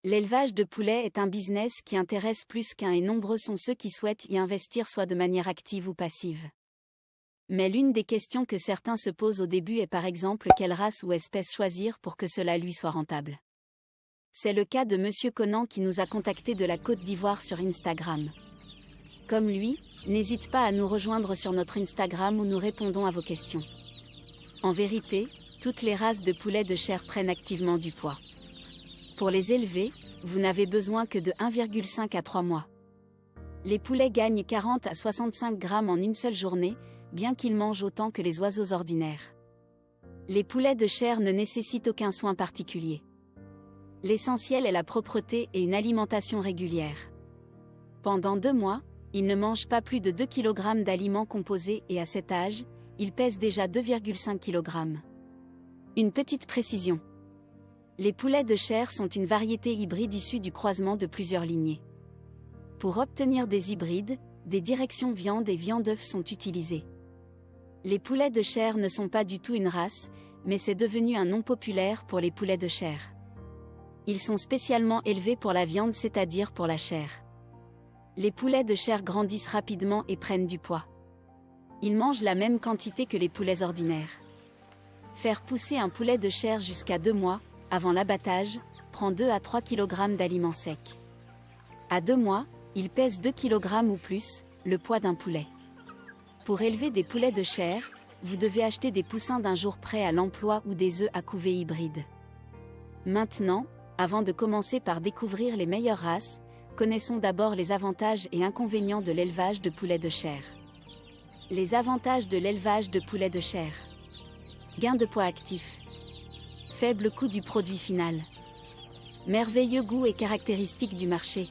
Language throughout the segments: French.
L'élevage de poulets est un business qui intéresse plus qu'un et nombreux sont ceux qui souhaitent y investir soit de manière active ou passive. Mais l'une des questions que certains se posent au début est par exemple quelle race ou espèce choisir pour que cela lui soit rentable. C'est le cas de Monsieur Conan qui nous a contacté de la Côte d'Ivoire sur Instagram. Comme lui, n'hésite pas à nous rejoindre sur notre Instagram où nous répondons à vos questions. En vérité, toutes les races de poulets de chair prennent activement du poids. Pour les élever, vous n'avez besoin que de 1,5 à 3 mois. Les poulets gagnent 40 à 65 grammes en une seule journée, bien qu'ils mangent autant que les oiseaux ordinaires. Les poulets de chair ne nécessitent aucun soin particulier. L'essentiel est la propreté et une alimentation régulière. Pendant 2 mois, ils ne mangent pas plus de 2 kg d'aliments composés et à cet âge, ils pèsent déjà 2,5 kg. Une petite précision. Les poulets de chair sont une variété hybride issue du croisement de plusieurs lignées. Pour obtenir des hybrides, des directions viande et viande-œuf sont utilisées. Les poulets de chair ne sont pas du tout une race, mais c'est devenu un nom populaire pour les poulets de chair. Ils sont spécialement élevés pour la viande, c'est-à-dire pour la chair. Les poulets de chair grandissent rapidement et prennent du poids. Ils mangent la même quantité que les poulets ordinaires. Faire pousser un poulet de chair jusqu'à 2 mois, avant l'abattage, prend 2 à 3 kg d'aliments secs. À 2 mois, il pèse 2 kg ou plus, le poids d'un poulet. Pour élever des poulets de chair, vous devez acheter des poussins d'un jour prêts à l'emploi ou des œufs à couvée hybrides. Maintenant, avant de commencer par découvrir les meilleures races, connaissons d'abord les avantages et inconvénients de l'élevage de poulets de chair. Les avantages de l'élevage de poulets de chair. Gain de poids actif. Faible coût du produit final. Merveilleux goût et caractéristiques du marché.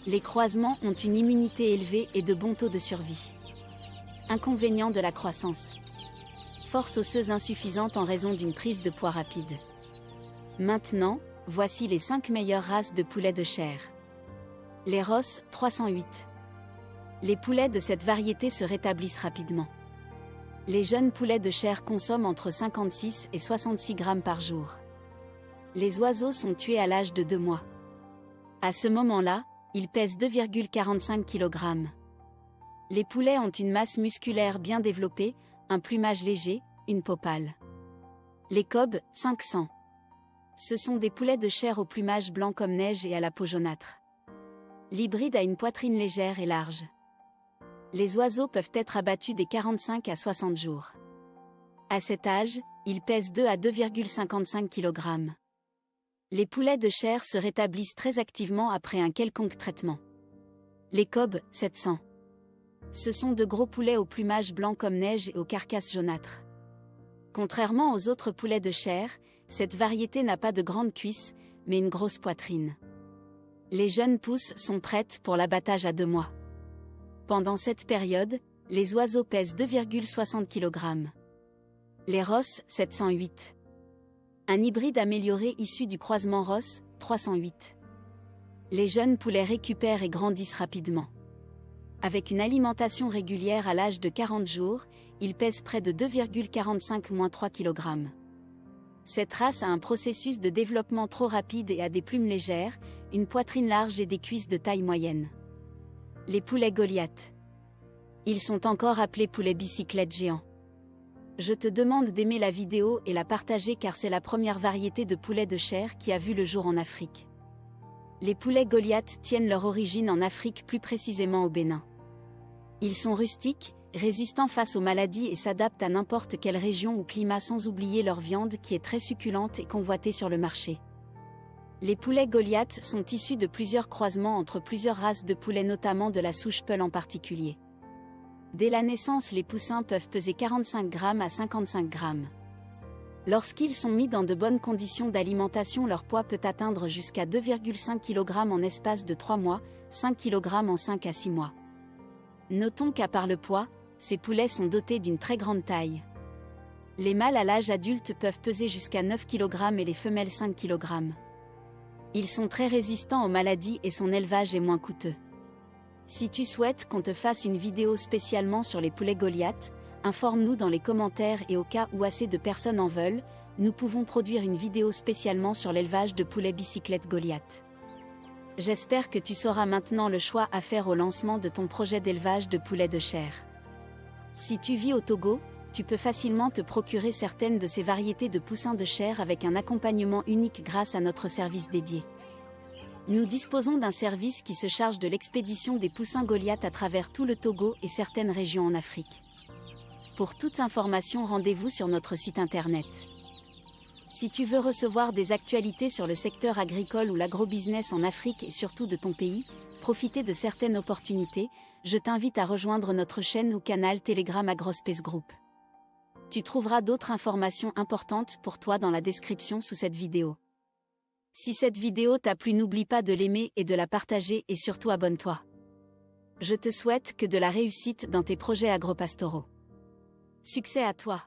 Les croisements ont une immunité élevée et de bons taux de survie. Inconvénients de la croissance. Force osseuse insuffisante en raison d'une prise de poids rapide. Maintenant, voici les 5 meilleures races de poulets de chair. Les Ross 308. Les poulets de cette variété se rétablissent rapidement. Les jeunes poulets de chair consomment entre 56 et 66 grammes par jour. Les oiseaux sont tués à l'âge de 2 mois. À ce moment-là, ils pèsent 2,45 kg. Les poulets ont une masse musculaire bien développée, un plumage léger, une peau pâle. Les Cobb 500. Ce sont des poulets de chair au plumage blanc comme neige et à la peau jaunâtre. L'hybride a une poitrine légère et large. Les oiseaux peuvent être abattus dès 45 à 60 jours. À cet âge, ils pèsent 2 à 2,55 kg. Les poulets de chair se rétablissent très activement après un quelconque traitement. Les Cobb 700. Ce sont de gros poulets au plumage blanc comme neige et aux carcasses jaunâtres. Contrairement aux autres poulets de chair, cette variété n'a pas de grandes cuisses, mais une grosse poitrine. Les jeunes pousses sont prêtes pour l'abattage à 2 mois. Pendant cette période, les oiseaux pèsent 2,60 kg. Les Ross 708. Un hybride amélioré issu du croisement Ross 308. Les jeunes poulets récupèrent et grandissent rapidement. Avec une alimentation régulière à l'âge de 40 jours, ils pèsent près de 2,45-3 kg. Cette race a un processus de développement trop rapide et a des plumes légères, une poitrine large et des cuisses de taille moyenne. Les poulets Goliath. Ils sont encore appelés poulets bicyclettes géants. Je te demande d'aimer la vidéo et la partager car c'est la première variété de poulets de chair qui a vu le jour en Afrique. Les poulets Goliath tiennent leur origine en Afrique, plus précisément au Bénin. Ils sont rustiques, résistants face aux maladies et s'adaptent à n'importe quelle région ou climat sans oublier leur viande qui est très succulente et convoitée sur le marché. Les poulets Goliath sont issus de plusieurs croisements entre plusieurs races de poulets, notamment de la souche Peul en particulier. Dès la naissance, les poussins peuvent peser 45 grammes à 55 grammes. Lorsqu'ils sont mis dans de bonnes conditions d'alimentation, leur poids peut atteindre jusqu'à 2,5 kg en espace de 3 mois, 5 kg en 5 à 6 mois. Notons qu'à part le poids, ces poulets sont dotés d'une très grande taille. Les mâles à l'âge adulte peuvent peser jusqu'à 9 kg et les femelles 5 kg. Ils sont très résistants aux maladies et son élevage est moins coûteux. Si tu souhaites qu'on te fasse une vidéo spécialement sur les poulets Goliath, informe-nous dans les commentaires et au cas où assez de personnes en veulent, nous pouvons produire une vidéo spécialement sur l'élevage de poulets bicyclette Goliath. J'espère que tu sauras maintenant le choix à faire au lancement de ton projet d'élevage de poulets de chair. Si tu vis au Togo, tu peux facilement te procurer certaines de ces variétés de poussins de chair avec un accompagnement unique grâce à notre service dédié. Nous disposons d'un service qui se charge de l'expédition des poussins Goliath à travers tout le Togo et certaines régions en Afrique. Pour toute information, rendez-vous sur notre site internet. Si tu veux recevoir des actualités sur le secteur agricole ou l'agrobusiness en Afrique et surtout de ton pays, profiter de certaines opportunités, je t'invite à rejoindre notre chaîne ou canal Telegram Agrospace Group. Tu trouveras d'autres informations importantes pour toi dans la description sous cette vidéo. Si cette vidéo t'a plu, n'oublie pas de l'aimer et de la partager et surtout abonne-toi. Je te souhaite que de la réussite dans tes projets agropastoraux. Succès à toi!